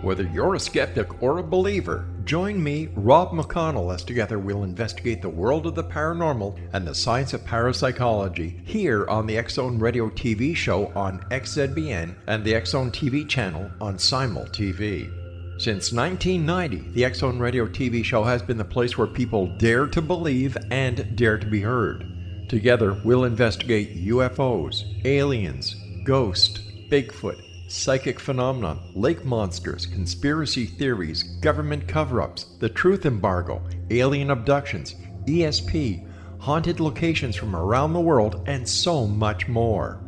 Whether you're a skeptic or a believer, join me, Rob McConnell, as together we'll investigate the world of the paranormal and the science of parapsychology here on the X-Zone Radio TV show on XZBN and the X-Zone TV channel on Simul TV. Since 1990, the X-Zone Radio TV show has been the place where people dare to believe and dare to be heard. Together, we'll investigate UFOs, aliens, ghosts, Bigfoot, psychic phenomenon, lake monsters, conspiracy theories, government cover-ups, the truth embargo, alien abductions, ESP, haunted locations from around the world, and so much more.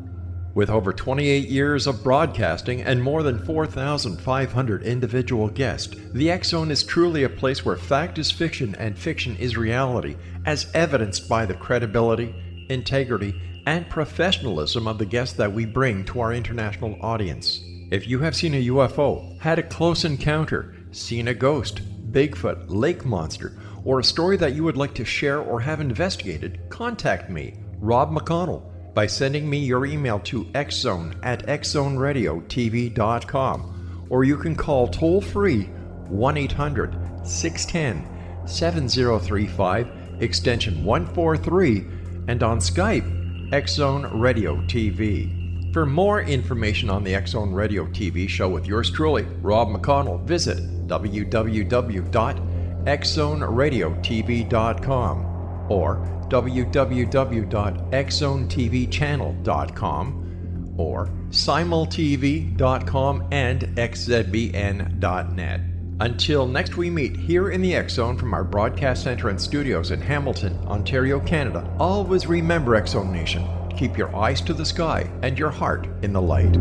With over 28 years of broadcasting and more than 4,500 individual guests, the X-Zone is truly a place where fact is fiction and fiction is reality, as evidenced by the credibility, integrity, and professionalism of the guests that we bring to our international audience. If you have seen a UFO, had a close encounter, seen a ghost, Bigfoot, lake monster, or a story that you would like to share or have investigated, contact me, Rob McConnell, by sending me your email to xzone@xzoneradiotv.com, or you can call toll-free 1-800-610-7035, extension 143, and on Skype, X-Zone Radio TV. For more information on the X-Zone Radio TV show with yours truly, Rob McConnell, visit www.xzoneradiotv.com or www.xzonetvchannel.com or simultv.com and xzbn.net. Until next we meet here in the X-Zone from our broadcast center and studios in Hamilton, Ontario, Canada, always remember, X-Zone Nation, keep your eyes to the sky and your heart in the light.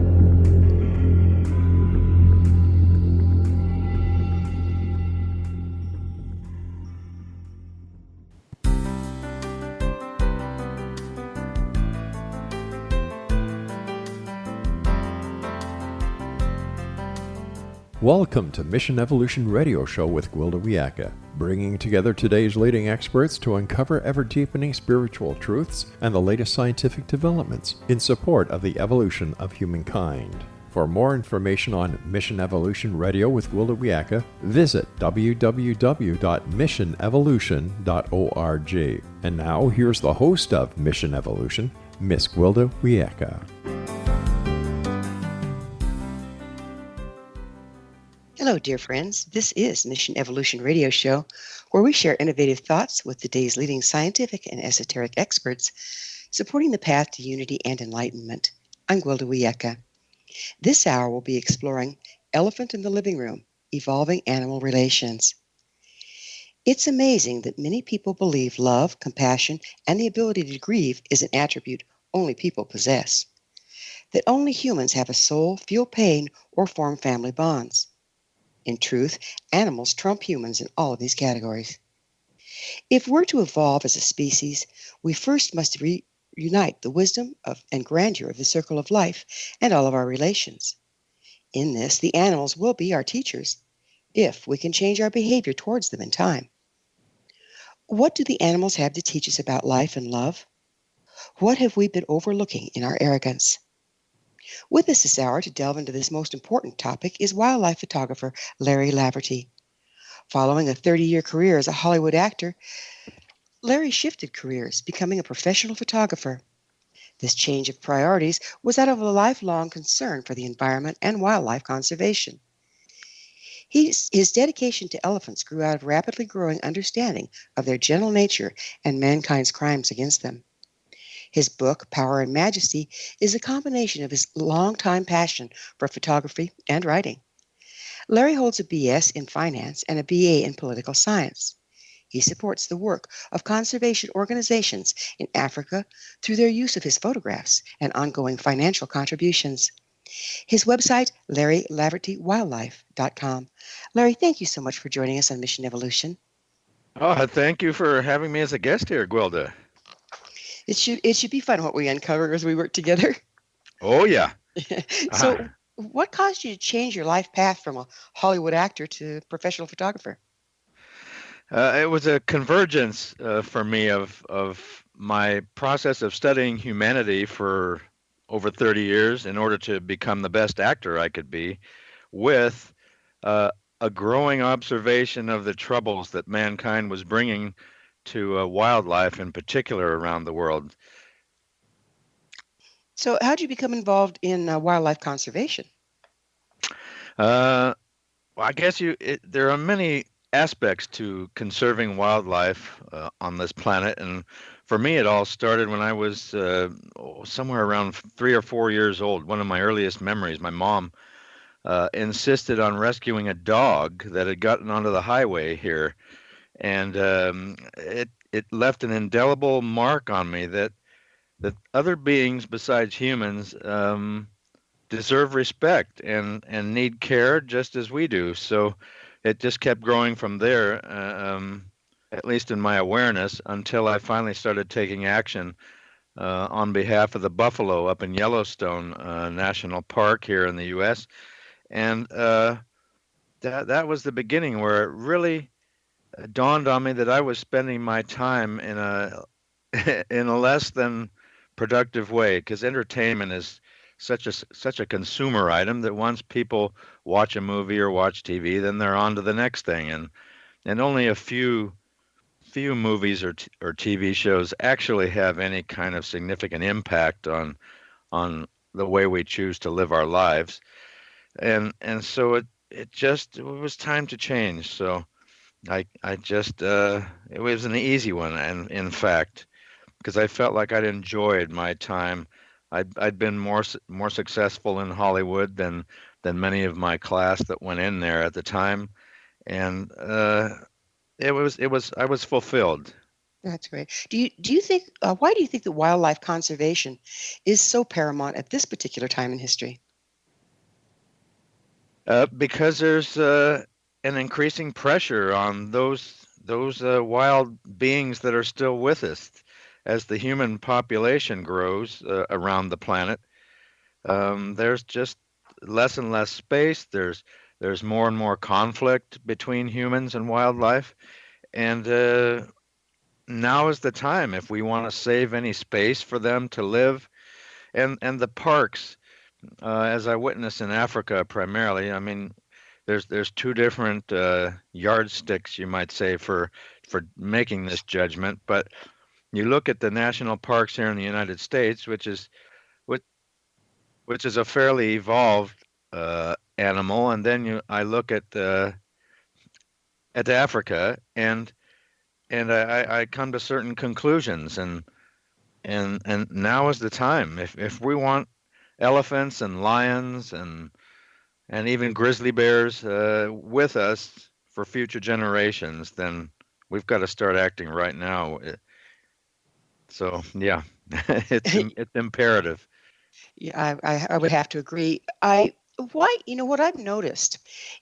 Welcome to Mission Evolution Radio Show with Gwilda Wiyaka, bringing together today's leading experts to uncover ever-deepening spiritual truths and the latest scientific developments in support of the evolution of humankind. For more information on Mission Evolution Radio with Gwilda Wiyaka, visit www.missionevolution.org. And now, here's the host of Mission Evolution, Miss Gwilda Wiyaka. Hello, dear friends. This is Mission Evolution Radio Show, where we share innovative thoughts with today's leading scientific and esoteric experts, supporting the path to unity and enlightenment. I'm Gwilda Wiyaka. This hour we'll be exploring Elephant in the Living Room, Evolving Animal Relations. It's amazing that many people believe love, compassion, and the ability to grieve is an attribute only people possess, that only humans have a soul, feel pain, or form family bonds. In truth, animals trump humans in all of these categories. If we're to evolve as a species, we first must reunite the wisdom and grandeur of the circle of life and all of our relations. In this, the animals will be our teachers, if we can change our behavior towards them in time. What do the animals have to teach us about life and love? What have we been overlooking in our arrogance? With us this hour to delve into this most important topic is wildlife photographer Larry Laverty. Following a 30-year career as a Hollywood actor, Larry shifted careers, becoming a professional photographer. This change of priorities was out of a lifelong concern for the environment and wildlife conservation. His dedication to elephants grew out of rapidly growing understanding of their gentle nature and mankind's crimes against them. His book, Power and Majesty, is a combination of his longtime passion for photography and writing. Larry holds a B.S. in finance and a B.A. in political science. He supports the work of conservation organizations in Africa through their use of his photographs and ongoing financial contributions. His website, LarryLavertyWildlife.com. Larry, thank you so much for joining us on Mission Evolution. Oh, thank you for having me as a guest here, Gwilda. It should be fun what we uncover as we work together. Oh, yeah. So what caused you to change your life path from a Hollywood actor to professional photographer? It was a convergence for me of my process of studying humanity for over 30 years in order to become the best actor I could be, with uh, a growing observation of the troubles that mankind was bringing to wildlife in particular around the world. So, how did you become involved in wildlife conservation? Uh, well, I guess there are many aspects to conserving wildlife on this planet, and for me, it all started when I was somewhere around 3 or 4 years old. One of my earliest memories, my mom insisted on rescuing a dog that had gotten onto the highway here, and it left an indelible mark on me that other beings besides humans deserve respect and need care just as we do. So it just kept growing from there, at least in my awareness, until I finally started taking action on behalf of the buffalo up in Yellowstone National Park here in the U.S. And that was the beginning where it really dawned on me that I was spending my time in a in a less than productive way, because entertainment is such a consumer item that once people watch a movie or watch TV, then they're on to the next thing, and only a few movies or TV shows actually have any kind of significant impact on the way we choose to live our lives, and so it was time to change. So I just it was an easy one, and in fact, because I felt like I'd enjoyed my time. I'd been more successful in Hollywood than many of my class that went in there at the time, and it was I was fulfilled. That's great. Do you think why do you think that wildlife conservation is so paramount at this particular time in history? Because there's an increasing pressure on those wild beings that are still with us as the human population grows around the planet. There's just less and less space. There's more and more conflict between humans and wildlife, and now is the time if we want to save any space for them to live. And the parks, as I witnessed in Africa primarily, I mean, there's two different yardsticks, you might say, for making this judgment. But you look at the national parks here in the United States, which which is a fairly evolved animal, and then I look at Africa, and I come to certain conclusions, and now is the time. If we want elephants and lions and even grizzly bears with us for future generations, then we've got to start acting right now. So yeah, it's imperative. Yeah, I would have to agree. What I've noticed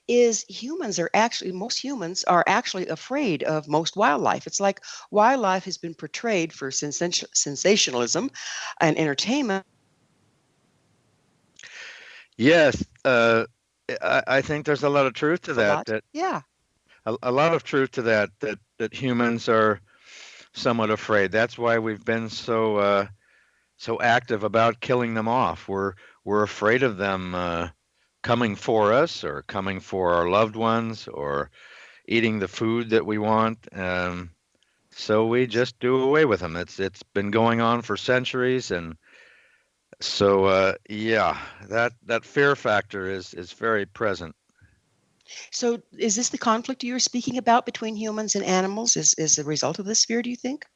is most humans are actually afraid of most wildlife. It's like wildlife has been portrayed for sensationalism and entertainment Yes, I think there's a lot of truth to a that. lot. Yeah. A lot of truth to that. That humans are somewhat afraid. That's why we've been so active about killing them off. We're afraid of them coming for us, or coming for our loved ones, or eating the food that we want. So we just do away with them. It's been going on for centuries, and so yeah, that fear factor is very present. So is this the conflict you were speaking about between humans and animals is a result of this fear, do you think?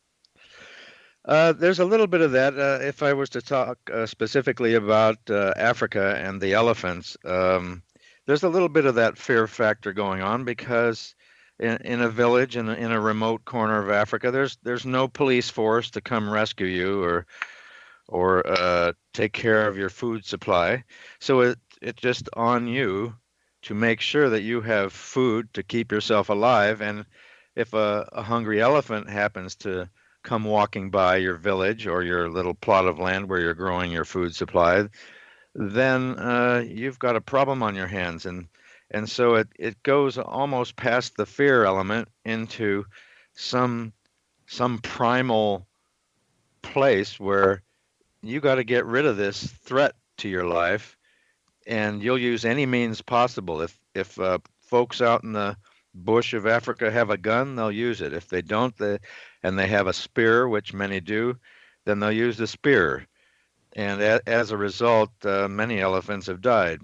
There's a little bit of that. If I was to talk specifically about Africa and the elephants, there's a little bit of that fear factor going on, because in a village in a remote corner of Africa, there's no police force to come rescue you or take care of your food supply. So it's just on you to make sure that you have food to keep yourself alive. And if a hungry elephant happens to come walking by your village or your little plot of land where you're growing your food supply, then you've got a problem on your hands. And so it goes almost past the fear element into some some primal place where you got to get rid of this threat to your life, and you'll use any means possible. If folks out in the bush of Africa have a gun, they'll use it. If they don't, and they have a spear, which many do, then they'll use the spear. And as a result, many elephants have died.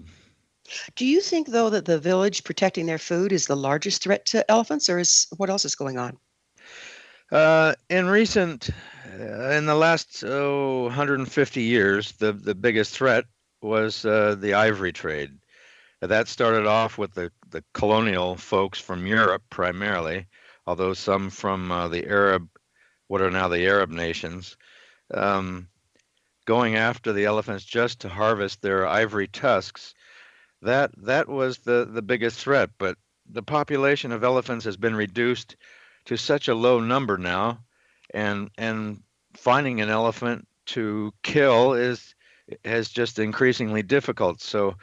Do you think, though, that the village protecting their food is the largest threat to elephants, or is what else is going on? In the last 150 years, the biggest threat was the ivory trade. That started off with the colonial folks from Europe primarily, although some from what are now the Arab nations, going after the elephants just to harvest their ivory tusks. That was the biggest threat, but the population of elephants has been reduced to such a low number now, and finding an elephant to kill has just increasingly difficult. So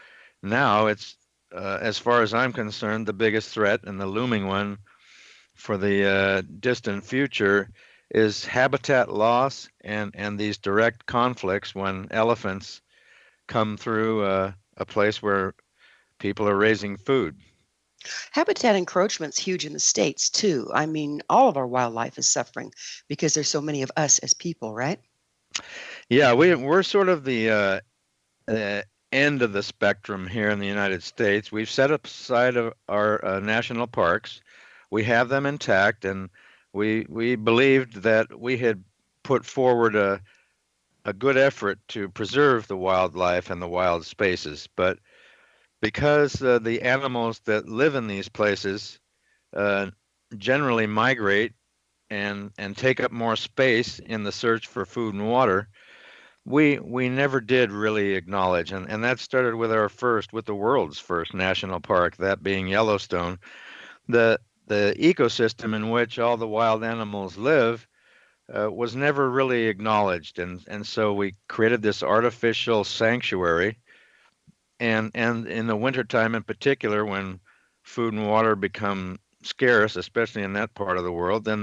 now it's, as far as I'm concerned, the biggest threat and the looming one for the distant future is habitat loss and these direct conflicts when elephants come through a place where people are raising food. Habitat encroachment's huge in the States, too. I mean, all of our wildlife is suffering because there's so many of us as people, right? Yeah, we're sort of the end of the spectrum here in the United States. We've set aside our national parks. We have them intact, and we believed that we had put forward a good effort to preserve the wildlife and the wild spaces. But because the animals that live in these places generally migrate and take up more space in the search for food and water, we never did really acknowledge, and that started with the world's first national park, that being Yellowstone. The ecosystem in which all the wild animals live was never really acknowledged, and so we created this artificial sanctuary. And in the wintertime in particular, when food and water become scarce, especially in that part of the world, then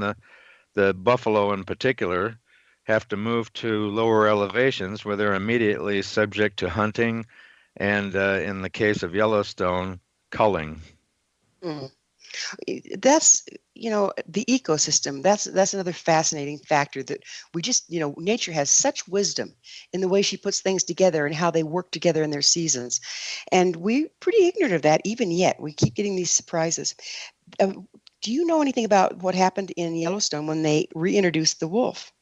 the buffalo in particular have to move to lower elevations where they're immediately subject to hunting and, in the case of Yellowstone, culling. Mm. That's, the ecosystem. That's another fascinating factor that we just, nature has such wisdom in the way she puts things together and how they work together in their seasons. And we're pretty ignorant of that even yet. We keep getting these surprises. Do you know anything about what happened in Yellowstone when they reintroduced the wolf?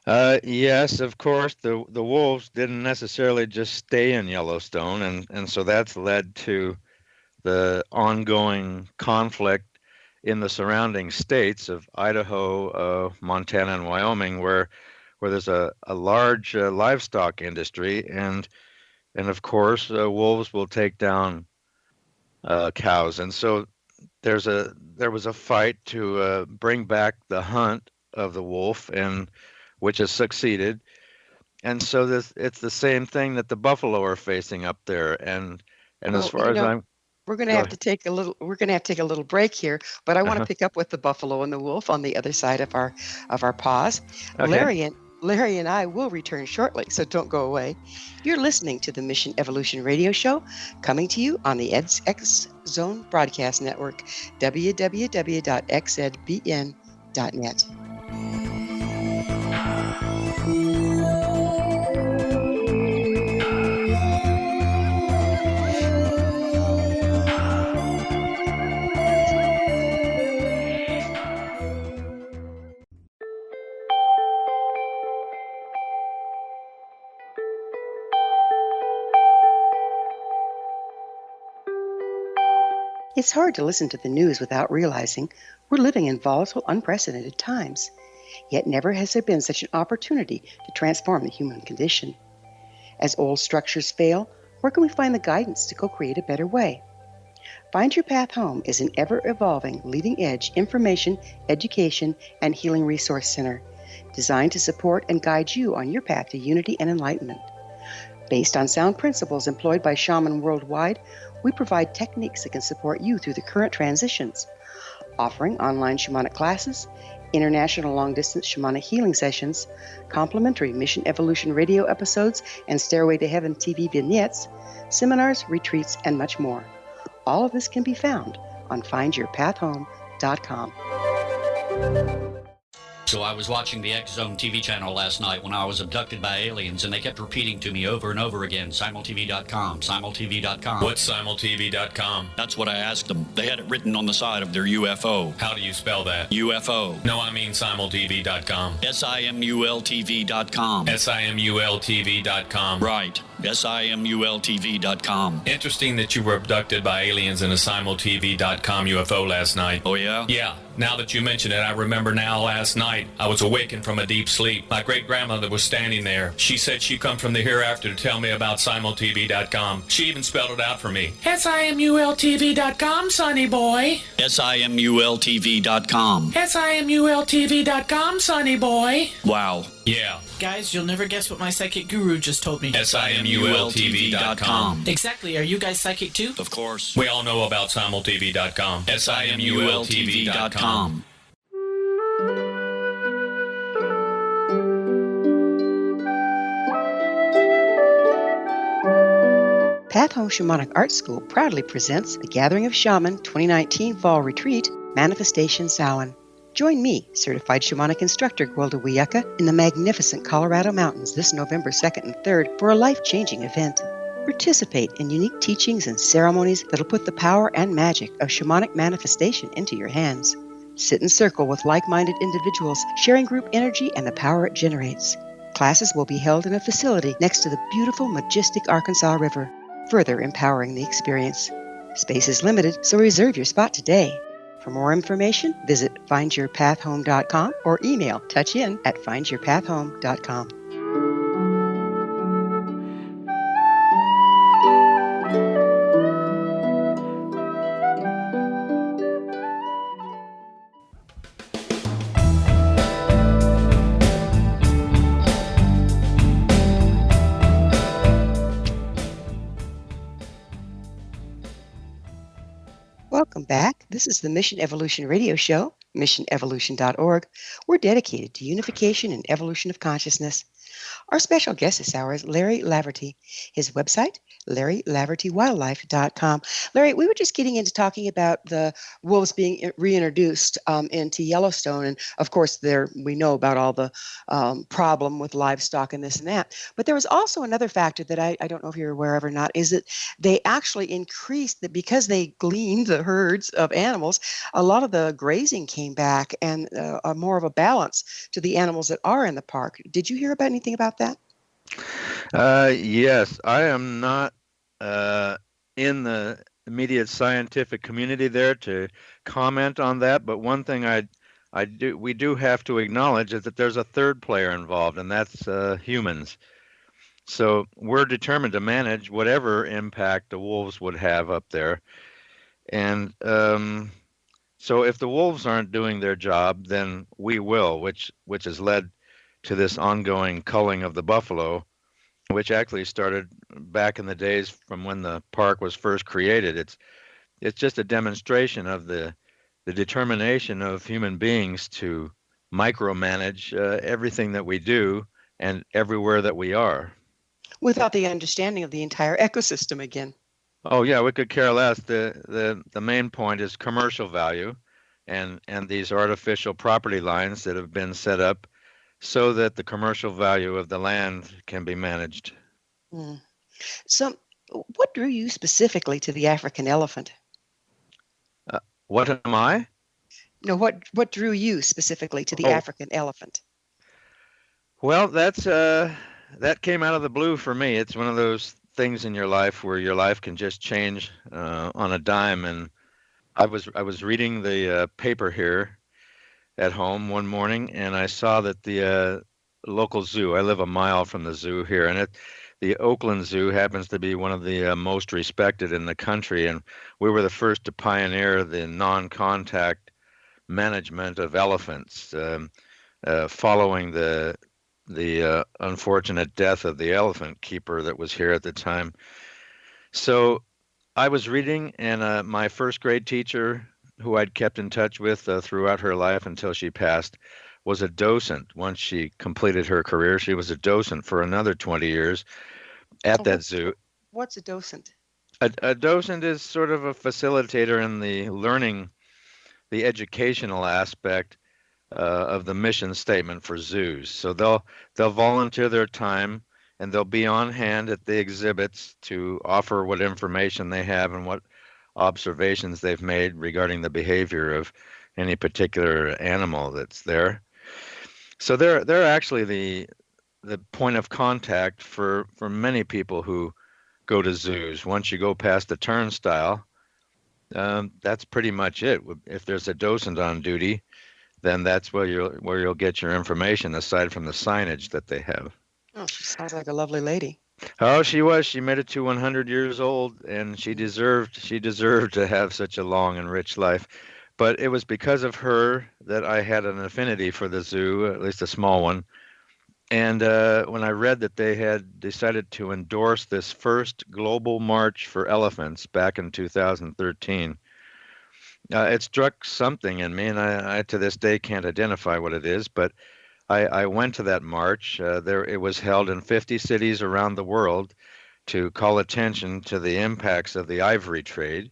Yes, of course, the wolves didn't necessarily just stay in Yellowstone, and so that's led to the ongoing conflict in the surrounding states of Idaho, Montana, and Wyoming, where there's a large livestock industry, and of course wolves will take down cows, and so there was a fight to bring back the hunt of the wolf, and which has succeeded. And so it's the same thing that the buffalo are facing up there, and as Well, far as I'm we're going to go have ahead. to take a little. We're going to have to take a little break here, but I want to Uh-huh. pick up with the buffalo and the wolf on the other side of our pause. Okay. Larry and I will return shortly, so don't go away. You're listening to the Mission Evolution Radio Show, coming to you on the X Zone Broadcast Network, www.xzbn.net. It's hard to listen to the news without realizing we're living in volatile, unprecedented times. Yet never has there been such an opportunity to transform the human condition. As old structures fail, where can we find the guidance to co-create a better way? Find Your Path Home is an ever-evolving, leading-edge information, education, and healing resource center designed to support and guide you on your path to unity and enlightenment. Based on sound principles employed by shaman worldwide, we provide techniques that can support you through the current transitions, offering online shamanic classes, international long-distance shamanic healing sessions, complimentary Mission Evolution radio episodes and Stairway to Heaven TV vignettes, seminars, retreats, and much more. All of this can be found on findyourpathhome.com. So I was watching the X Zone TV channel last night when I was abducted by aliens, and they kept repeating to me over and over again, simultv.com, simultv.com. What's simultv.com? That's what I asked them. They had it written on the side of their UFO. How do you spell that? UFO. No, I mean simultv.com. simultv.com. simultv.com. Right. simultv.com. Interesting that you were abducted by aliens in a simultv.com UFO last night. Oh, yeah? Yeah. Now that you mention it, I remember now last night I was awakened from a deep sleep. My great-grandmother was standing there. She said she'd come from the hereafter to tell me about simultv.com. She even spelled it out for me. simultv.com, sonny boy. simultv.com. simultv.com, sonny boy. Wow. Yeah. Guys, you'll never guess what my psychic guru just told me. simultv.com. Exactly. Are you guys psychic too? Of course. We all know about simultv.com. simultv.com. Path Home Shamanic Art School proudly presents the Gathering of Shaman 2019 Fall Retreat, Manifestation Samhain. Join me, certified shamanic instructor Gwilda Wiyaka, in the magnificent Colorado Mountains this November 2nd and 3rd for a life-changing event. Participate in unique teachings and ceremonies that'll put the power and magic of shamanic manifestation into your hands. Sit in circle with like-minded individuals, sharing group energy and the power it generates. Classes will be held in a facility next to the beautiful, majestic Arkansas River, further empowering the experience. Space is limited, so reserve your spot today. For more information, visit findyourpathhome.com or email touchin@findyourpathhome.com. Welcome back. This is the Mission Evolution Radio Show, missionevolution.org. We're dedicated to unification and evolution of consciousness. Our special guest this hour is Larry Laverty. His website, LarryLavertyWildlife.com. Larry, we were just getting into talking about the wolves being reintroduced into Yellowstone. And of course, we know about all the problem with livestock and this and that. But there was also another factor that I don't know if you're aware of or not, is that they actually increased that because they gleaned the herds of animals, a lot of the grazing came back and more of a balance to the animals that are in the park. Did you hear about anything about that? Yes, I am not in the immediate scientific community there to comment on that, but one thing we do have to acknowledge is that there's a third player involved, and that's humans. So we're determined to manage whatever impact the wolves would have up there. And so if the wolves aren't doing their job, then we will, which has led to this ongoing culling of the buffalo, which actually started back in the days from when the park was first created. It's just a demonstration of the determination of human beings to micromanage everything that we do and everywhere that we are. Without the understanding of the entire ecosystem again. Oh yeah, we could care less. The main point is commercial value and these artificial property lines that have been set up so that the commercial value of the land can be managed. Mm. So what drew you specifically to the African elephant? What am I? No, what drew you specifically to the African elephant? Well, that came out of the blue for me. It's one of those things in your life where your life can just change on a dime. And I was reading the paper here at home one morning, and I saw that the local zoo, I live a mile from the zoo here, and the Oakland Zoo happens to be one of the most respected in the country, and we were the first to pioneer the non-contact management of elephants, following the unfortunate death of the elephant keeper that was here at the time. So I was reading, and my first grade teacher, who I'd kept in touch with throughout her life until she passed, was a docent. Once she completed her career, she was a docent for another 20 years at that zoo. What's a docent? A docent is sort of a facilitator in the learning, the educational aspect of the mission statement for zoos. So they'll volunteer their time and they'll be on hand at the exhibits to offer what information they have and what observations they've made regarding the behavior of any particular animal that's there. So they're actually the point of contact for many people who go to zoos. Once you go past the turnstile, that's pretty much it. If there's a docent on duty, then that's where you'll get your information, aside from the signage that they have. Oh, she sounds like a lovely lady. Oh, she was. She made it to 100 years old, and she deserved to have such a long and rich life. But it was because of her that I had an affinity for the zoo, at least a small one. And when I read that they had decided to endorse this first global march for elephants back in 2013, it struck something in me, and I to this day can't identify what it is, but I went to that march. It was held in 50 cities around the world to call attention to the impacts of the ivory trade.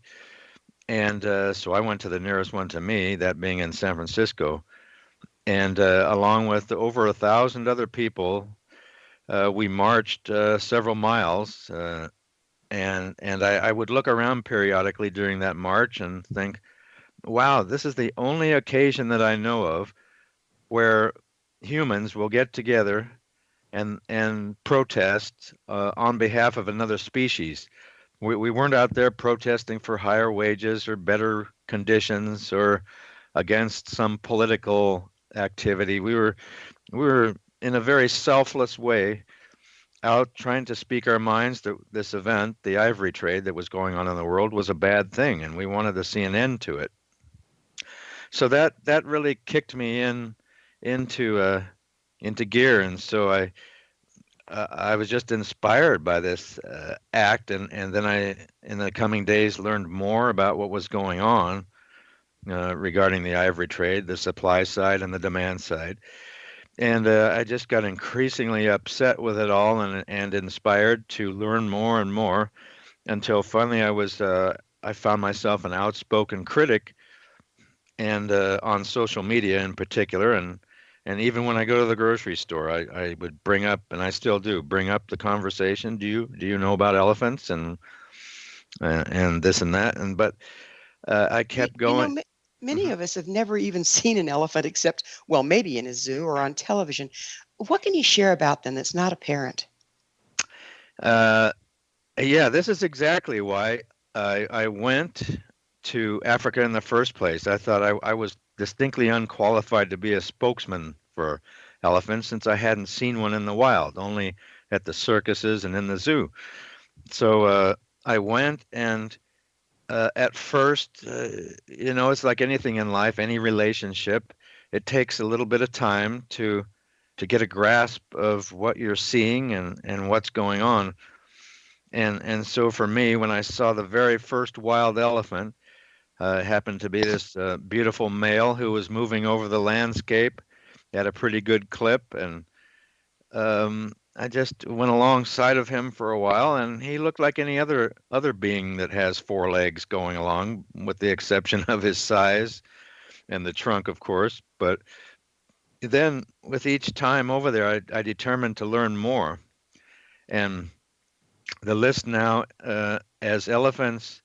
And so I went to the nearest one to me, that being in San Francisco. And along with over 1,000 other people, we marched several miles. And I would look around periodically during that march and think, wow, this is the only occasion that I know of where humans will get together and protest on behalf of another species. We weren't out there protesting for higher wages or better conditions or against some political activity. We were in a very selfless way out trying to speak our minds that this event, the ivory trade that was going on in the world, was a bad thing, and we wanted to see an end to it. So that really kicked me into gear, and so I was just inspired by this act, and then I, in the coming days, learned more about what was going on regarding the ivory trade, the supply side and the demand side. And I just got increasingly upset with it all and inspired to learn more and more until finally I found myself an outspoken critic, and on social media in particular, and even when I go to the grocery store, I would bring up, and I still do, bring up the conversation. Do you know about elephants and this and that? But I kept going. Many of us have never even seen an elephant except, well, maybe in a zoo or on television. What can you share about them that's not apparent? Yeah, this is exactly why I went to Africa in the first place. I thought I was distinctly unqualified to be a spokesman for elephants since I hadn't seen one in the wild, only at the circuses and in the zoo. So I went, and at first, it's like anything in life, any relationship, it takes a little bit of time to get a grasp of what you're seeing and what's going on. And so for me, when I saw the very first wild elephant, it happened to be this beautiful male who was moving over the landscape at a pretty good clip, and I just went alongside of him for a while, and he looked like any other being that has four legs going along, with the exception of his size and the trunk, of course. But then with each time over there, I determined to learn more. And the list now, as elephants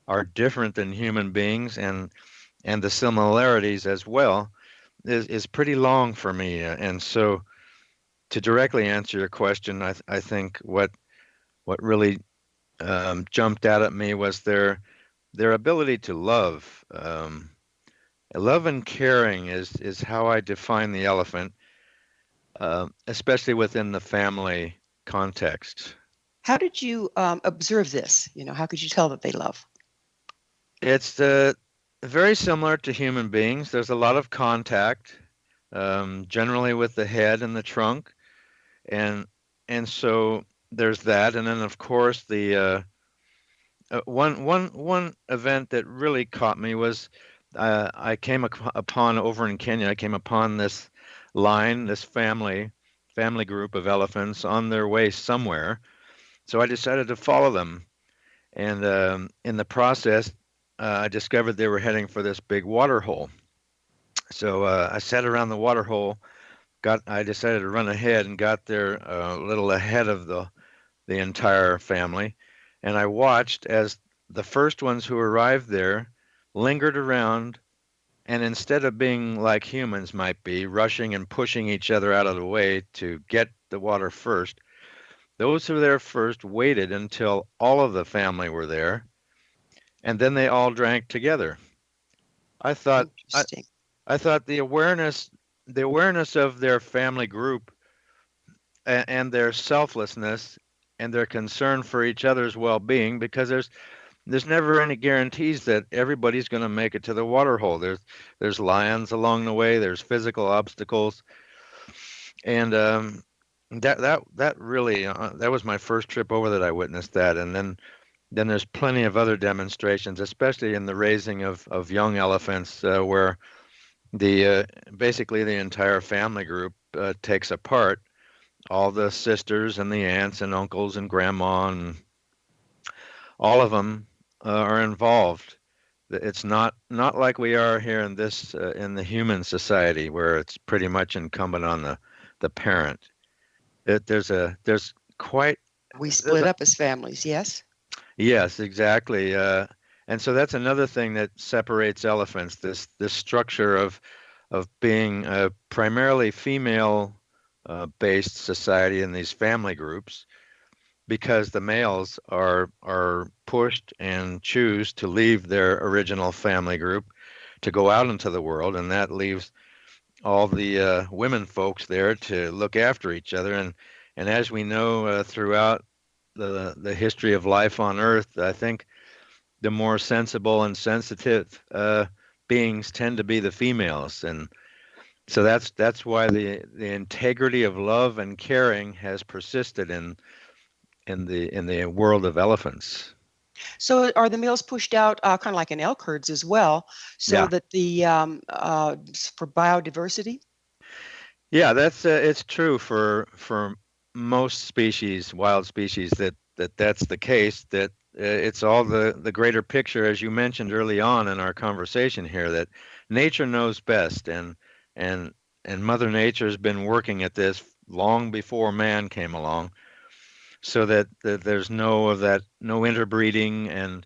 are different than human beings, and the similarities as well, is pretty long for me. And so, to directly answer your question, I think what really jumped out at me was their ability to love. Love and caring is how I define the elephant, especially within the family context. How did you observe this? How could you tell that they love? It's very similar to human beings. There's a lot of contact, generally with the head and the trunk, and so there's that. And then, of course, the one event that really caught me was I came upon over in Kenya. I came upon this line, this family group of elephants on their way somewhere. So I decided to follow them. And in the process, I discovered they were heading for this big water hole. So I sat around the water hole. I decided to run ahead and got there a little ahead of the entire family, and I watched as the first ones who arrived there lingered around, and instead of being like humans might be, rushing and pushing each other out of the way to get the water first, those who were there first waited until all of the family were there, and then they all drank together. I thought Interesting. I thought the awareness of their family group and their selflessness and their concern for each other's well-being, because there's never any guarantees that everybody's going to make it to the water hole. There's lions along the way, there's physical obstacles, and that really that was my first trip over that I witnessed that. And then there's plenty of other demonstrations, especially in the raising of young elephants, where the basically the entire family group takes a part. All the sisters and the aunts and uncles and grandma and all of them are involved. It's not like we are here in this in the human society, where it's pretty much incumbent on the parent. There's quite We split up as families, yes? Yes, exactly. And so that's another thing that separates elephants, this structure of being a primarily female based society in these family groups, because the males are pushed and choose to leave their original family group to go out into the world, and that leaves all the women folks there to look after each other. And as we know throughout the history of life on Earth, I think the more sensible and sensitive beings tend to be the females, and so that's why the integrity of love and caring has persisted in the world of elephants. So are the males pushed out kind of like in elk herds as well, so Yeah. that the for biodiversity? Yeah, it's true for most species, wild species, that's the case. That it's all the greater picture, as you mentioned early on in our conversation here, that nature knows best, and Mother Nature's been working at this long before man came along, so that there's no interbreeding, and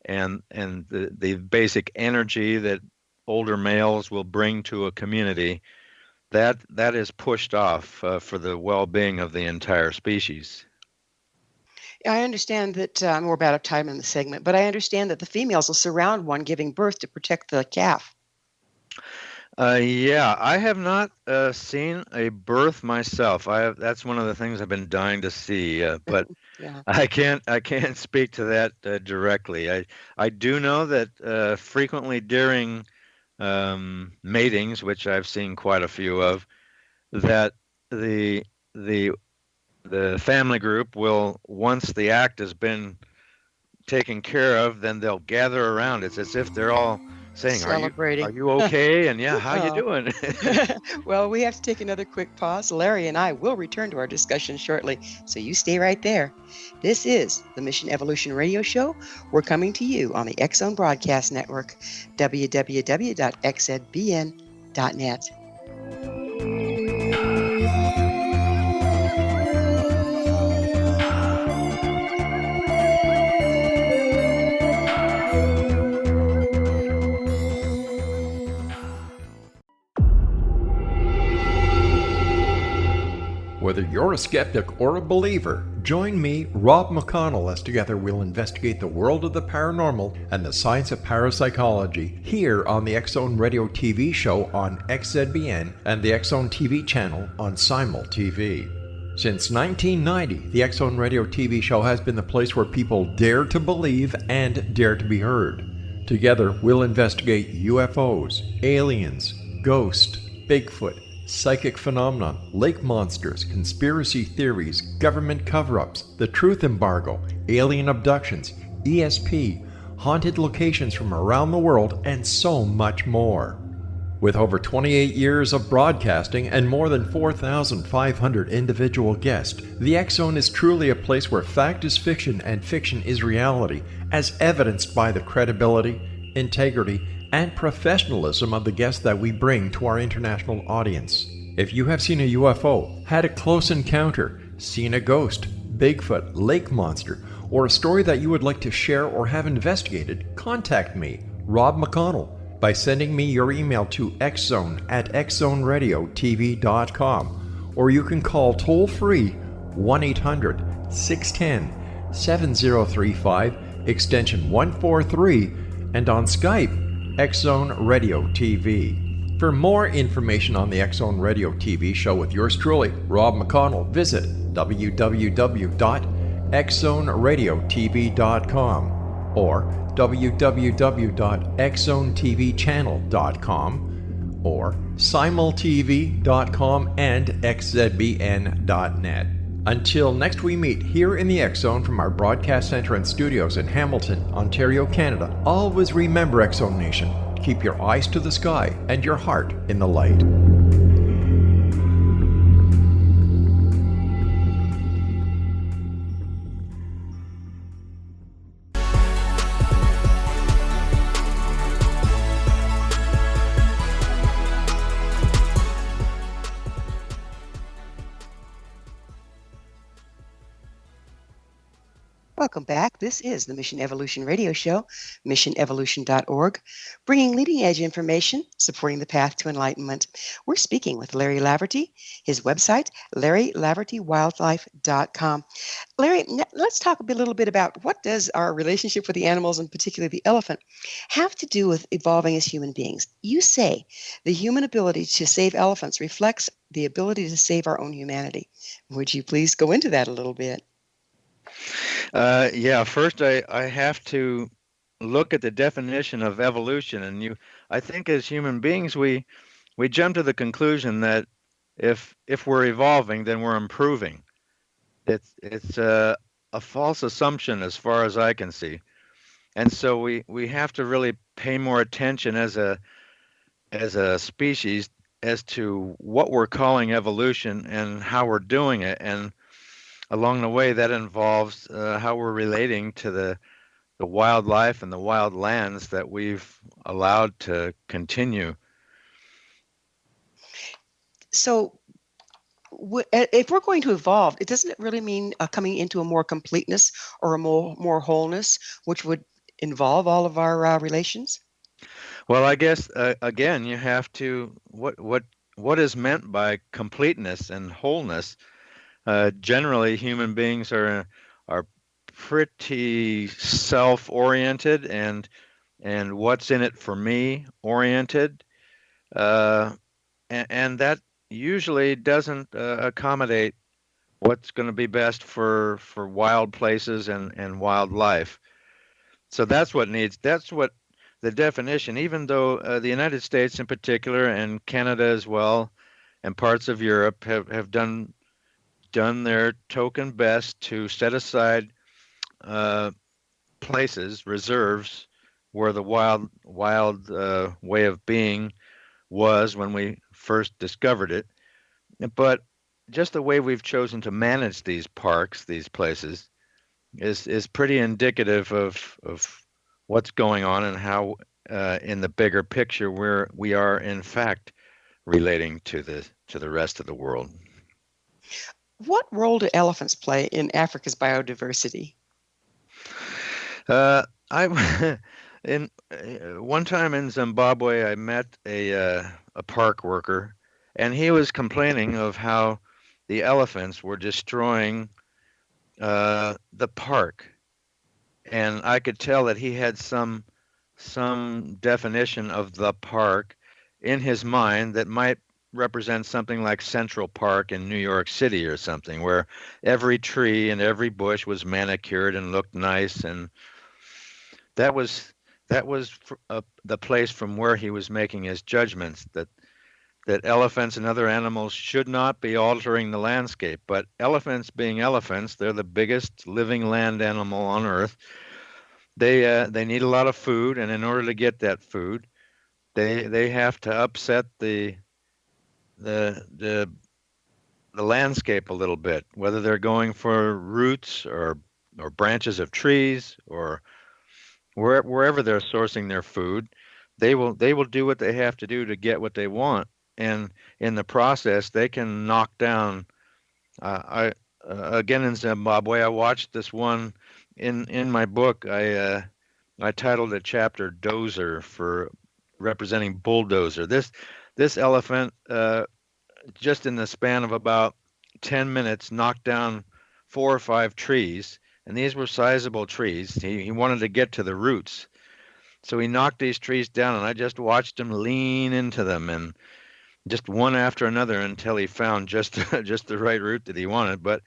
the basic energy that older males will bring to a community, that is pushed off for the well-being of the entire species. I understand that we're about out of time in the segment, but I understand that the females will surround one giving birth to protect the calf. Yeah, I have not seen a birth myself. That's one of the things I've been dying to see, but Yeah. I can't speak to that directly. I do know that frequently during matings, which I've seen quite a few of, that the family group will, once the act has been taken care of, then they'll gather around. It's as if they're all saying, Celebrating. Are you okay? And yeah, how you Oh. doing? Well, we have to take another quick pause. Larry and I will return to our discussion shortly, so you stay right there. This is the Mission Evolution Radio Show. We're coming to you on the X-Zone Broadcast Network, www.xzbn.net. Whether you're a skeptic or a believer, join me, Rob McConnell, as together we'll investigate the world of the paranormal and the science of parapsychology here on the X-Zone Radio TV show on XZBN and the X-Zone TV channel on Simul TV. Since 1990, the X-Zone Radio TV show has been the place where people dare to believe and dare to be heard. Together, we'll investigate UFOs, aliens, ghosts, Bigfoot, psychic phenomena, lake monsters, conspiracy theories, government cover-ups, the truth embargo, alien abductions, ESP, haunted locations from around the world, and so much more. With over 28 years of broadcasting and more than 4,500 individual guests, the X Zone is truly a place where fact is fiction and fiction is reality, as evidenced by the credibility, integrity, and professionalism of the guests that we bring to our international audience. If you have seen a UFO, had a close encounter, seen a ghost, Bigfoot, lake monster, or a story that you would like to share or have investigated, contact me, Rob McConnell, by sending me your email to xzone@xzoneradiotv.com, or you can call toll-free 1-800-610-7035, extension 143, and on Skype, X Zone Radio TV. For more information on the X Zone Radio TV show with yours truly, Rob McConnell, visit www.xzoneradiotv.com or www.xzonetvchannel.com or simultv.com and xzbn.net. Until next we meet here in the X Zone from our broadcast center and studios in Hamilton, Ontario, Canada, always remember, X Zone Nation, keep your eyes to the sky and your heart in the light. Welcome back. This is the Mission Evolution Radio Show, missionevolution.org, bringing leading-edge information, supporting the path to enlightenment. We're speaking with Larry Laverty, his website, LarryLavertyWildlife.com. Larry, let's talk a little bit about what does our relationship with the animals, and particularly the elephant, have to do with evolving as human beings? You say the human ability to save elephants reflects the ability to save our own humanity. Would you please go into that a little bit? First I have to look at the definition of evolution, and I think as human beings we jump to the conclusion that if we're evolving, then we're improving. It's a false assumption as far as I can see, and so we have to really pay more attention as a species as to what we're calling evolution and how we're doing it, and along the way, that involves how we're relating to the wildlife and the wild lands that we've allowed to continue. So if we're going to evolve, it doesn't really mean coming into a more completeness or a more wholeness, which would involve all of our relations? Well, I guess, again, you have to, what is meant by completeness and wholeness? Generally, human beings are pretty self-oriented and what's in it for me oriented, and that usually doesn't accommodate what's going to be best for wild places and wildlife. So that's what the definition. Even though the United States in particular and Canada as well and parts of Europe have done their token best to set aside places, reserves, where the wild way of being was when we first discovered it. But just the way we've chosen to manage these parks, these places, is pretty indicative of what's going on and how in the bigger picture we are in fact relating to the rest of the world. What role do elephants play in Africa's biodiversity? One time in Zimbabwe, I met a park worker, and he was complaining of how the elephants were destroying the park, and I could tell that he had some definition of the park in his mind that might represent something like Central Park in New York City or something, where every tree and every bush was manicured and looked nice, and that was the place from where he was making his judgments that elephants and other animals should not be altering the landscape. But elephants being elephants, they're the biggest living land animal on Earth. They need a lot of food, and in order to get that food, They have to upset the the the landscape a little bit, whether they're going for roots or branches of trees or wherever they're sourcing their food. They will do what they have to do to get what they want, and in the process, they can knock down. I Again, in Zimbabwe, I watched this one in my book. I titled a chapter "Dozer" for representing bulldozer. This elephant, just in the span of about 10 minutes, knocked down 4 or 5 trees, and these were sizable trees. He wanted to get to the roots. So he knocked these trees down, and I just watched him lean into them, and just one after another until he found just just the right root that he wanted. But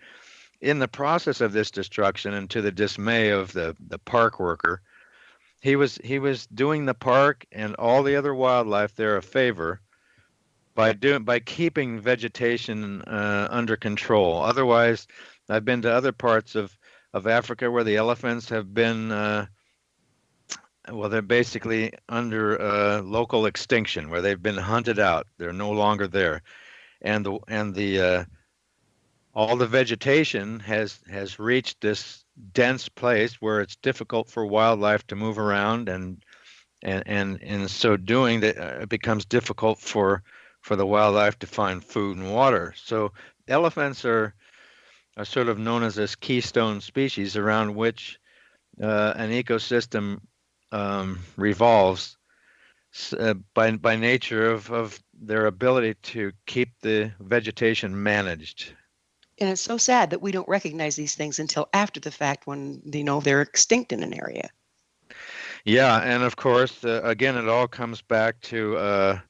in the process of this destruction, and to the dismay of the park worker, he was doing the park and all the other wildlife there a favor by keeping vegetation under control. Otherwise, I've been to other parts of Africa where the elephants have been well, they're basically under local extinction, where they've been hunted out. They're no longer there, and the all the vegetation has reached this dense place where it's difficult for wildlife to move around, and in so doing, that it becomes difficult for the wildlife to find food and water. So elephants are sort of known as this keystone species around which an ecosystem revolves by nature of their ability to keep the vegetation managed. And it's so sad that we don't recognize these things until after the fact, when they're extinct in an area. Yeah, and of course, again, it all comes back to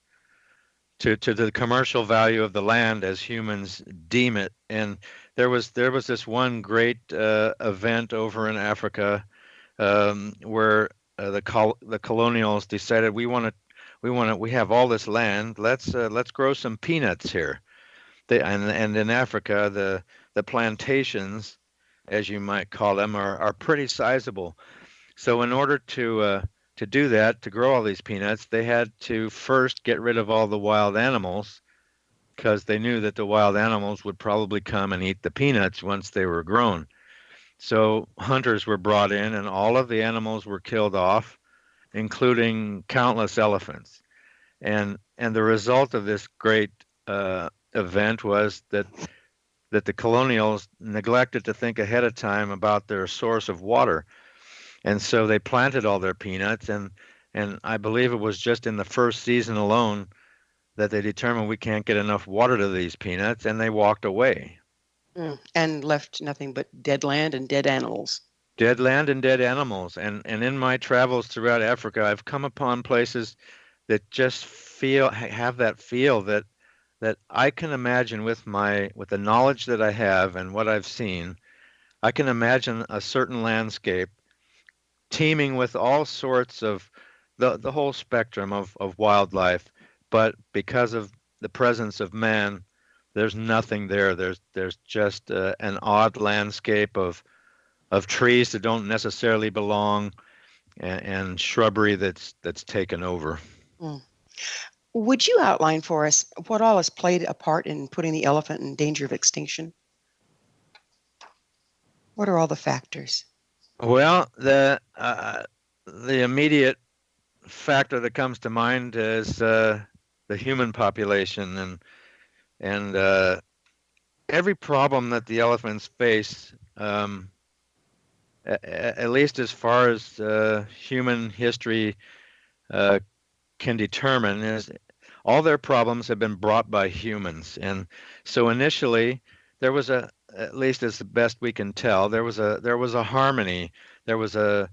the commercial value of the land as humans deem it. And there was this one great event over in Africa where the colonials decided we have all this land. Let's grow some peanuts here. And in Africa, the plantations, as you might call them, are pretty sizable. So in order to do that, to grow all these peanuts, they had to first get rid of all the wild animals, because they knew that the wild animals would probably come and eat the peanuts once they were grown. So hunters were brought in, and all of the animals were killed off, including countless elephants. And the result of this great event was that the colonials neglected to think ahead of time about their source of water. And so they planted all their peanuts, and I believe it was just in the first season alone that they determined we can't get enough water to these peanuts, and they walked away. And left nothing but dead land and dead animals. Dead land and dead animals. And in my travels throughout Africa, I've come upon places that just have that feel that I can imagine with the knowledge that I have and what I've seen. I can imagine a certain landscape teeming with all sorts of the whole spectrum of wildlife, but because of the presence of man, there's nothing there. There's just an odd landscape of trees that don't necessarily belong, and shrubbery that's taken over. Would you outline for us what all has played a part in putting the elephant in danger of extinction? What are all the factors? Well, the immediate factor that comes to mind is the human population, and every problem that the elephants face, at least as far as human history can determine, is all their problems have been brought by humans. And so initially there was at least as the best we can tell, there was a harmony, there was a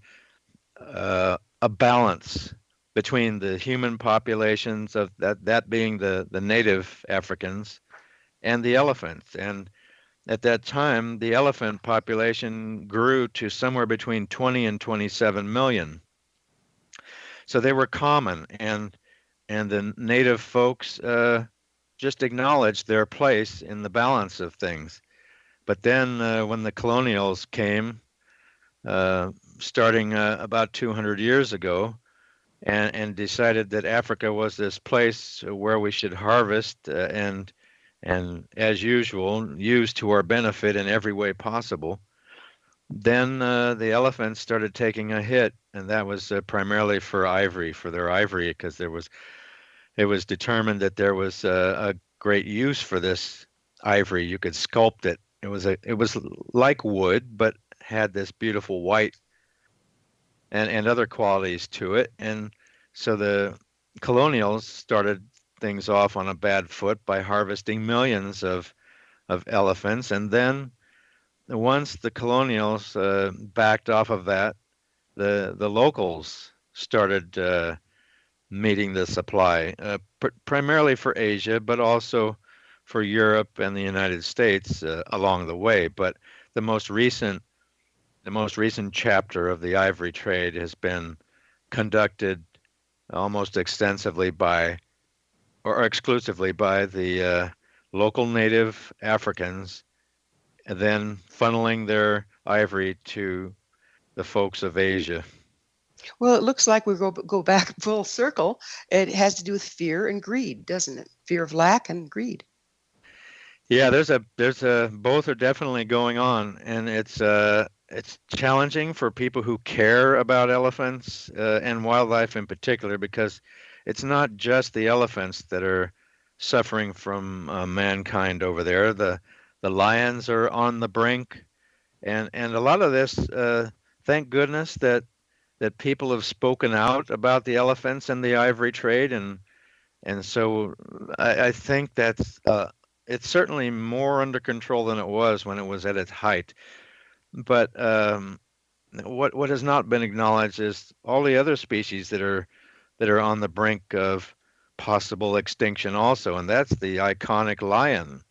balance between the human populations of that being the native Africans and the elephants. And at that time, the elephant population grew to somewhere between 20 and 27 million. So they were common, and the native folks just acknowledged their place in the balance of things. But then when the colonials came, starting about 200 years ago, and decided that Africa was this place where we should harvest and as usual use to our benefit in every way possible. Then the elephants started taking a hit, and that was primarily for their ivory, because it was determined that there was a great use for this ivory. You could sculpt it. It was like wood, but had this beautiful white and other qualities to it. And so the colonials started things off on a bad foot by harvesting millions of elephants. And then once the colonials backed off of that, the locals started meeting the supply, primarily for Asia, but also for Europe and the United States along the way. But the most recent chapter of the ivory trade has been conducted almost extensively by, or exclusively by, the local native Africans, and then funneling their ivory to the folks of Asia. Well, it looks like we go back full circle. It has to do with fear and greed, doesn't it? Fear of lack and greed. Yeah, there's a both are definitely going on, and it's challenging for people who care about elephants and wildlife in particular, because it's not just the elephants that are suffering from mankind over there. The lions are on the brink, and a lot of this, thank goodness that people have spoken out about the elephants and the ivory trade, and so I think that's it's certainly more under control than it was when it was at its height. But what has not been acknowledged is all the other species that are on the brink of possible extinction also, and that's the iconic lion,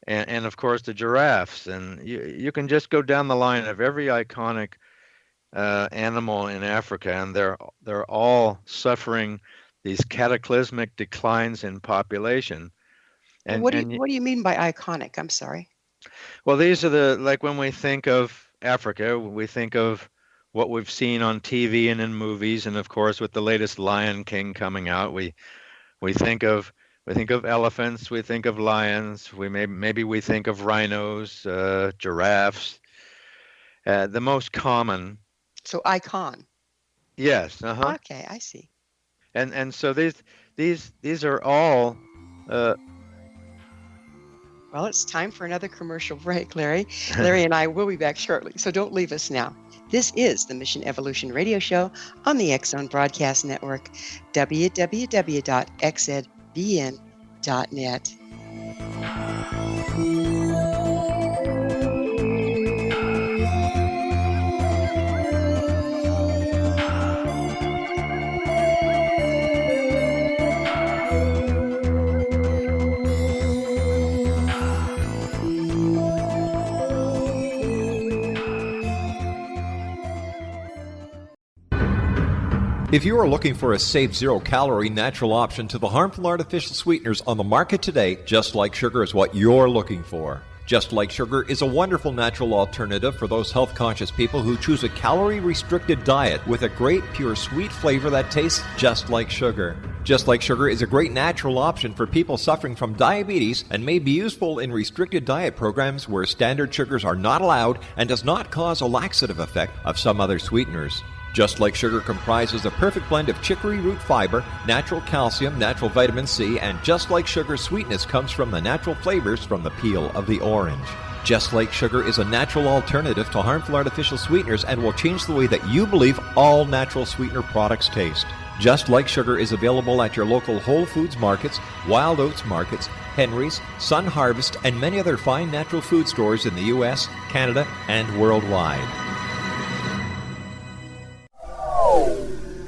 and of course the giraffes, and you can just go down the line of every iconic animal in Africa, and they're all suffering these cataclysmic declines in population. And what do you mean by iconic? I'm sorry. Well, these are like when we think of Africa, we think of what we've seen on TV and in movies, and of course with the latest Lion King coming out, we think of elephants, we think of lions, maybe we think of rhinos, giraffes. The most common. So icon. Yes. Uh-huh. Okay, I see. And so these are all. Well, it's time for another commercial break, Larry. Larry and I will be back shortly, so don't leave us now. This is the Mission Evolution Radio Show on the X Zone Broadcast Network, www.xzbn.net. If you are looking for a safe, zero-calorie natural option to the harmful artificial sweeteners on the market today, Just Like Sugar is what you're looking for. Just Like Sugar is a wonderful natural alternative for those health-conscious people who choose a calorie-restricted diet with a great, pure, sweet flavor that tastes just like sugar. Just Like Sugar is a great natural option for people suffering from diabetes and may be useful in restricted diet programs where standard sugars are not allowed and does not cause a laxative effect of some other sweeteners. Just Like Sugar comprises a perfect blend of chicory root fiber, natural calcium, natural vitamin C, and Just Like Sugar's sweetness comes from the natural flavors from the peel of the orange. Just Like Sugar is a natural alternative to harmful artificial sweeteners and will change the way that you believe all natural sweetener products taste. Just Like Sugar is available at your local Whole Foods markets, Wild Oats markets, Henry's, Sun Harvest, and many other fine natural food stores in the U.S., Canada, and worldwide.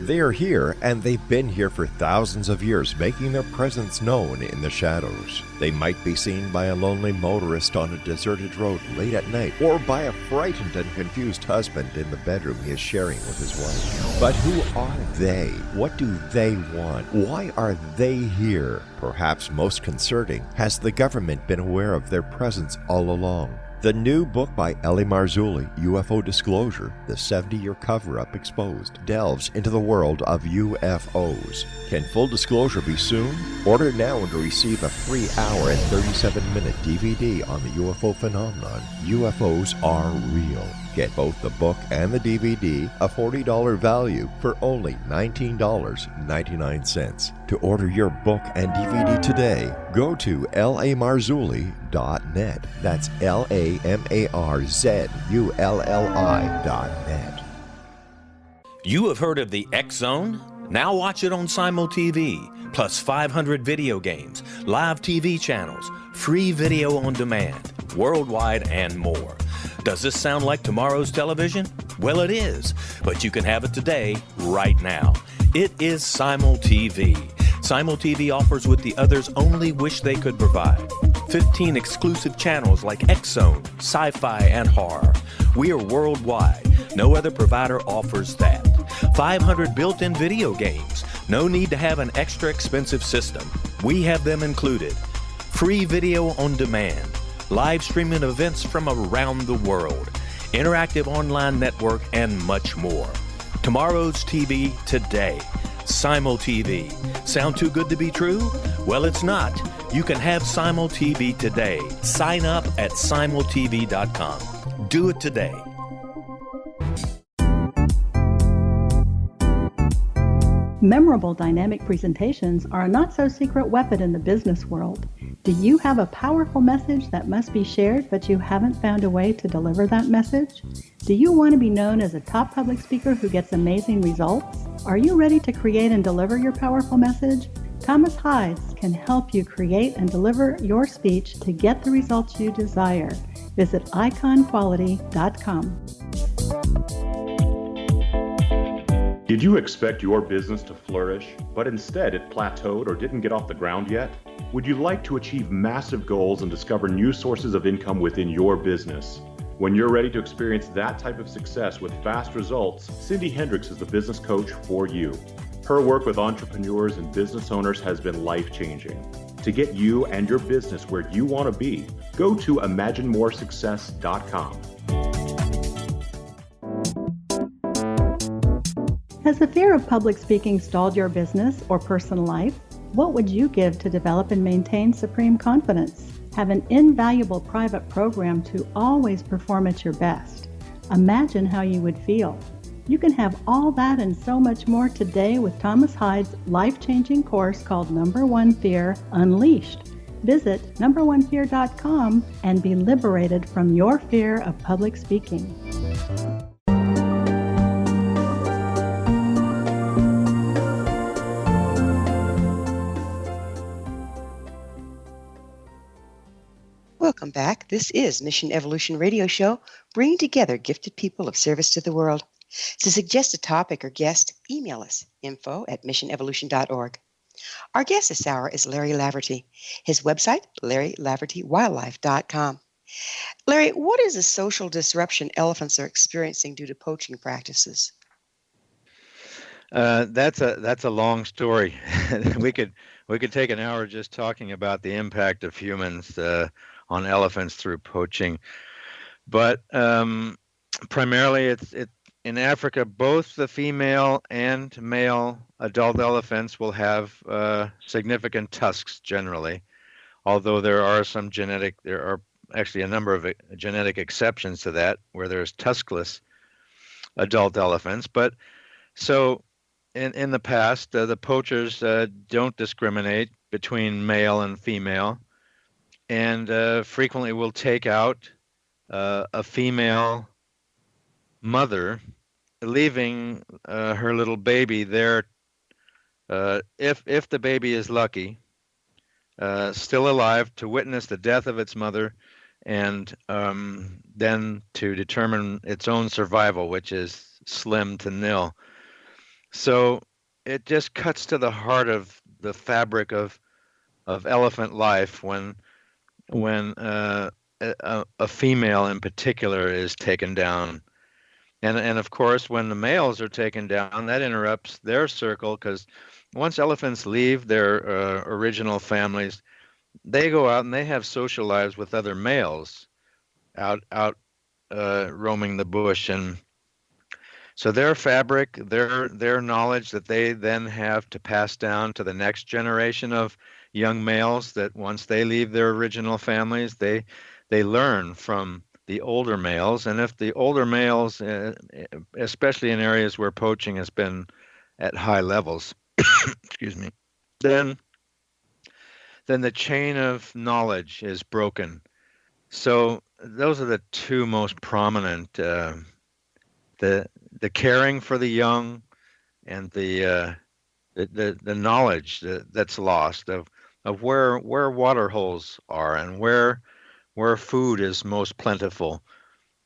They are here, and they've been here for thousands of years, making their presence known in the shadows. They might be seen by a lonely motorist on a deserted road late at night, or by a frightened and confused husband in the bedroom he is sharing with his wife. But who are they? What do they want? Why are they here? Perhaps most concerning, has the government been aware of their presence all along? The new book by Ellie Marzulli, UFO Disclosure, The 70-Year Cover-Up Exposed, delves into the world of UFOs. Can full disclosure be soon? Order now and receive a free hour and 37-minute DVD on the UFO phenomenon. UFOs are real. Get both the book and the DVD, a $40 value, for only $19.99. To order your book and DVD today, go to lamarzulli.net. That's LAMARZULLI.net. You have heard of the X Zone? Now watch it on Simul TV, plus 500 video games, live TV channels, free video on demand, worldwide, and more. Does this sound like tomorrow's television? Well, it is, but you can have it today, right now. It is Simul TV. Simul TV offers what the others only wish they could provide. 15 exclusive channels like X-Zone, Sci-Fi, and Horror. We are worldwide. No other provider offers that. 500 built-in video games. No need to have an extra expensive system. We have them included. Free video on demand. Live streaming events from around the world, interactive online network, and much more. Tomorrow's TV today. Simul TV. Sound too good to be true? Well, it's not. You can have Simul TV today. Sign up at simultv.com. Do it today. Memorable dynamic presentations are a not-so-secret weapon in the business world. Do you have a powerful message that must be shared, but you haven't found a way to deliver that message? Do you want to be known as a top public speaker who gets amazing results? Are you ready to create and deliver your powerful message? Thomas Hides can help you create and deliver your speech to get the results you desire. Visit iconquality.com. Did you expect your business to flourish, but instead it plateaued or didn't get off the ground yet? Would you like to achieve massive goals and discover new sources of income within your business? When you're ready to experience that type of success with fast results, Cindy Hendricks is the business coach for you. Her work with entrepreneurs and business owners has been life-changing. To get you and your business where you want to be, go to imaginemoresuccess.com. Has the fear of public speaking stalled your business or personal life? What would you give to develop and maintain supreme confidence? Have an invaluable private program to always perform at your best. Imagine how you would feel. You can have all that and so much more today with Thomas Hides' life-changing course called Number One Fear Unleashed. Visit numberonefear.com and be liberated from your fear of public speaking. Welcome back. This is Mission Evolution Radio Show, bringing together gifted people of service to the world. To suggest a topic or guest, email us, info@missionevolution.org. Our guest this hour is Larry Laverty. His website, LarryLavertyWildlife.com. Larry, what is the social disruption elephants are experiencing due to poaching practices? That's a long story. we could take an hour just talking about the impact of humans on elephants through poaching, but primarily it's in Africa. Both the female and male adult elephants will have significant tusks generally, although there are actually a number of genetic exceptions to that where there's tuskless adult elephants. But so in the past, the poachers don't discriminate between male and female, and frequently will take out a female mother, leaving her little baby there, if the baby is lucky, still alive, to witness the death of its mother, and then to determine its own survival, which is slim to nil. So it just cuts to the heart of the fabric of elephant life when a female in particular is taken down. And of course, when the males are taken down, that interrupts their circle, because once elephants leave their original families, they go out and they have social lives with other males. out roaming the bush. And so their fabric, their knowledge that they then have to pass down to the next generation of young males, that once they leave their original families, they learn from the older males. And if the older males, especially in areas where poaching has been at high levels, excuse me, then the chain of knowledge is broken. So those are the two most prominent, the caring for the young, and the knowledge that's lost of where water holes are, and where food is most plentiful.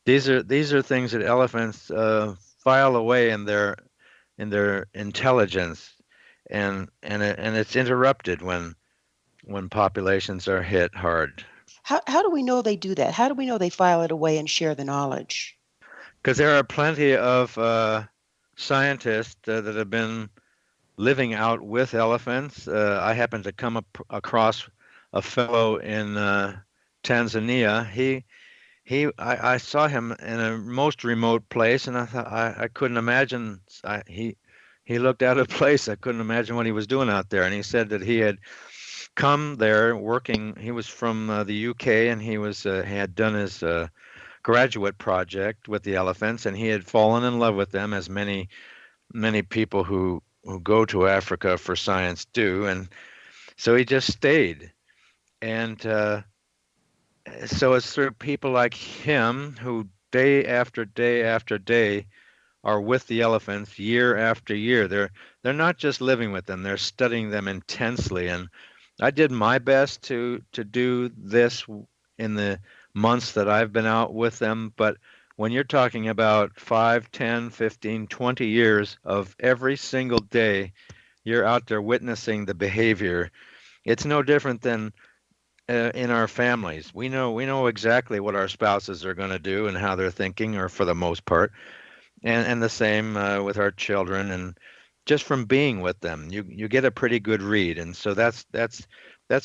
These are things that elephants file away in their intelligence, and it's interrupted when populations are hit hard. How do we know they do that? How do we know they file it away and share the knowledge? Because there are plenty of scientists that have been living out with elephants. I happened to come across a fellow in Tanzania. I saw him in a most remote place, and I thought I couldn't imagine. He looked out of place. I couldn't imagine what he was doing out there. And he said that he had come there working. He was from the UK, and he had done his graduate project with the elephants, and he had fallen in love with them, as many people who go to Africa for science do. And so he just stayed. And so it's through people like him, who day after day after day are with the elephants year after year. They're not just living with them, they're studying them intensely. And I did my best to do this in the months that I've been out with them. But when you're talking about 5, 10, 15, 20 years of every single day, you're out there witnessing the behavior. It's no different than in our families. We know exactly what our spouses are going to do and how they're thinking, or for the most part, and the same with our children. And just from being with them, you get a pretty good read. And so that's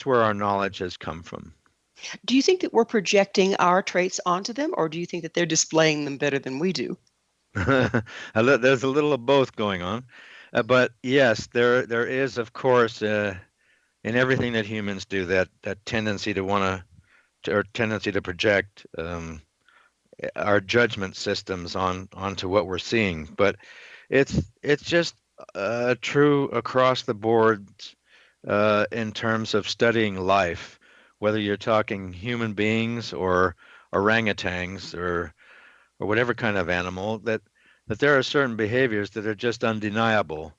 where our knowledge has come from. Do you think that we're projecting our traits onto them, or do you think that they're displaying them better than we do? There's a little of both going on. But yes, there is, of course, in everything that humans do, that tendency to or tendency to project our judgment systems onto what we're seeing. But it's just true across the board in terms of studying life, whether you're talking human beings or orangutans or whatever kind of animal, that there are certain behaviors that are just undeniable.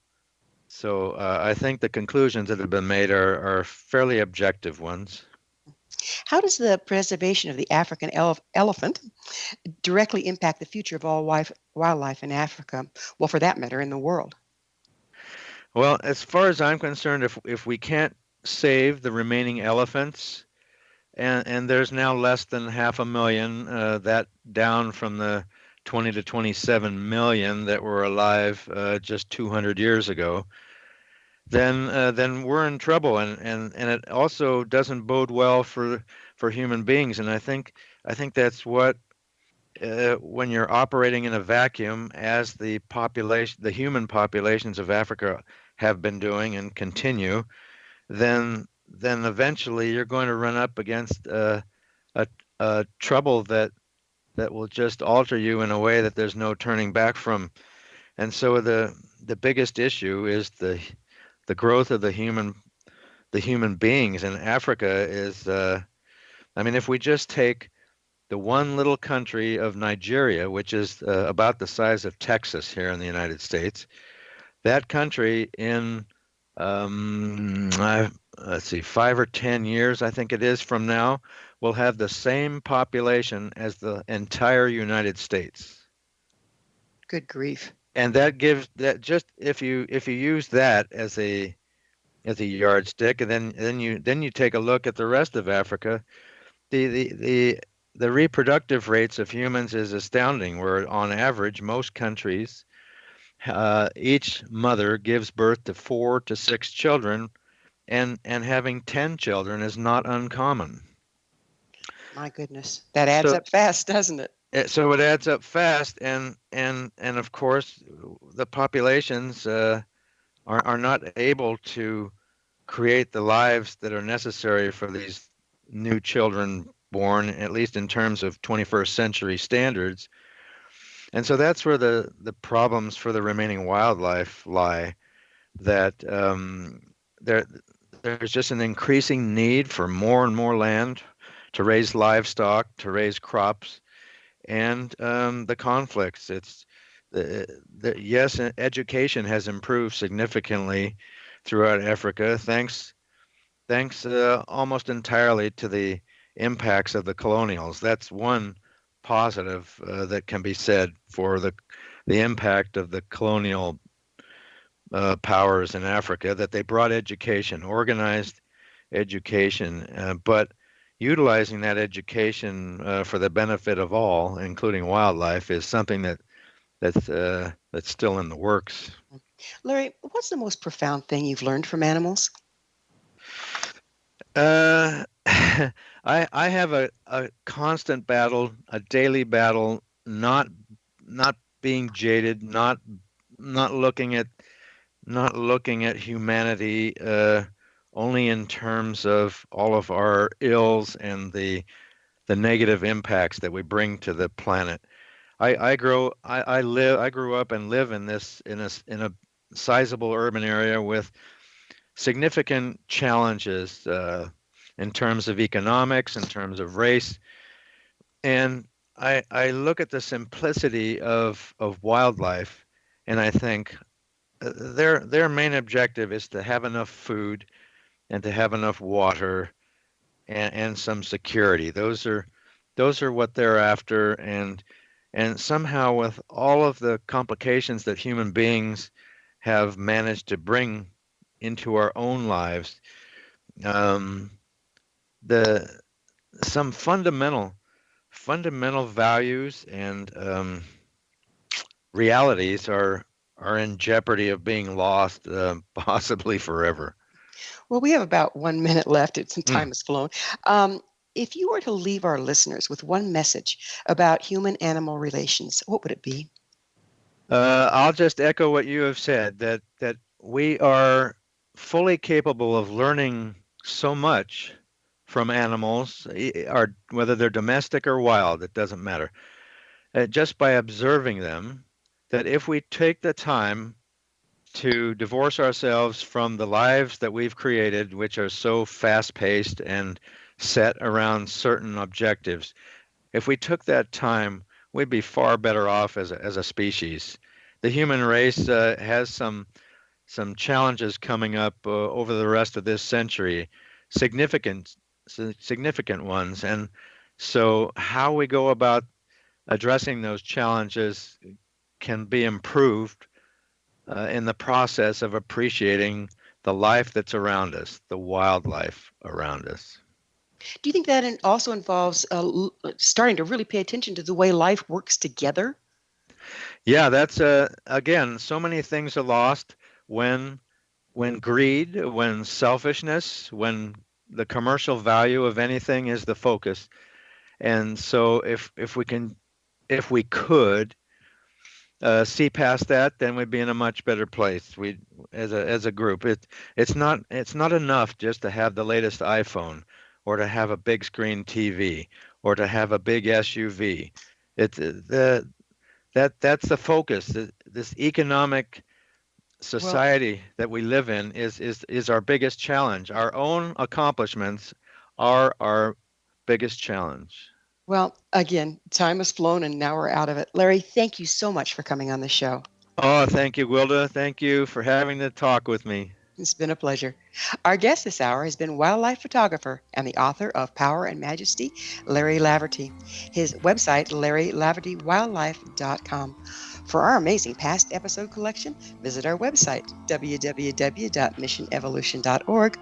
So I think the conclusions that have been made are fairly objective ones. How does the preservation of the African elephant directly impact the future of all wildlife in Africa? Well, for that matter, in the world. Well, as far as I'm concerned, if we can't save the remaining elephants, and there's now less than 500,000, that down from the 20 to 27 million that were alive just 200 years ago, then we're in trouble, and it also doesn't bode well for human beings. And I think that's what when you're operating in a vacuum, as the human populations of Africa have been doing and continue, then eventually you're going to run up against a trouble that will just alter you in a way that there's no turning back from. And so the biggest issue is the growth of the human beings. And Africa is, if we just take the one little country of Nigeria, which is about the size of Texas here in the United States, that country in let's see, 5 or 10 years, I think it is from now, will have the same population as the entire United States. Good grief. And that gives that, just if you use that as a yardstick, and then you take a look at the rest of Africa, the reproductive rates of humans is astounding. Where on average, most countries, each mother gives birth to 4 to 6 children, and having 10 children is not uncommon. My goodness, that adds up fast, doesn't it? So it adds up fast, and of course, the populations are not able to create the lives that are necessary for these new children born, at least in terms of 21st century standards. And so that's where the problems for the remaining wildlife lie, that there's just an increasing need for more and more land to raise livestock, to raise crops, and the conflicts. It's yes, education has improved significantly throughout Africa, thanks almost entirely to the impacts of the colonials. That's one positive that can be said for the impact of the colonial powers in Africa, that they brought education, organized education, but utilizing that education for the benefit of all, including wildlife, is something that's still in the works. Larry, what's the most profound thing you've learned from animals? I have a constant battle, a daily battle, not being jaded, not looking at humanity only in terms of all of our ills and the negative impacts that we bring to the planet. I grew up and live in a sizable urban area with significant challenges in terms of economics, in terms of race, and I look at the simplicity of wildlife, and I think their main objective is to have enough food and to have enough water and some security. Those are what they're after, and somehow, with all of the complications that human beings have managed to bring into our own lives, some fundamental values and realities are in jeopardy of being lost, possibly forever. Well, we have about 1 minute left. Time has flown. If you were to leave our listeners with one message about human-animal relations, what would it be? I'll just echo what you have said, that we are fully capable of learning so much from animals, whether they're domestic or wild, it doesn't matter, just by observing them, that if we take the time to divorce ourselves from the lives that we've created, which are so fast-paced and set around certain objectives, if we took that time, we'd be far better off as a species. The human race has some challenges coming up over the rest of this century, significant ones, and so how we go about addressing those challenges can be improved in the process of appreciating the life that's around us, the wildlife around us. Do you think that also involves starting to really pay attention to the way life works together? Yeah, that's again, so many things are lost when greed, when selfishness, when the commercial value of anything is the focus. And so if we could see past that, then we'd be in a much better place. We, as a group, it's not enough just to have the latest iPhone, or to have a big screen TV, or to have a big SUV. It's that's the focus. This economic society that we live in is our biggest challenge. Our own accomplishments are our biggest challenge. Well, again, time has flown and now we're out of it. Larry, thank you so much for coming on the show. Oh, thank you, Wilda. Thank you for having the talk with me. It's been a pleasure. Our guest this hour has been wildlife photographer and the author of Power and Majesty, Larry Laverty. His website, LarryLavertyWildlife.com. For our amazing past episode collection, visit our website, www.missionevolution.org.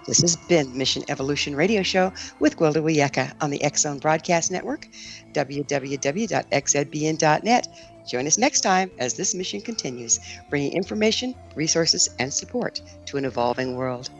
This has been Mission Evolution Radio Show with Gwilda Wiyaka on the X-Zone Broadcast Network, www.xzbn.net. Join us next time as this mission continues, bringing information, resources, and support to an evolving world.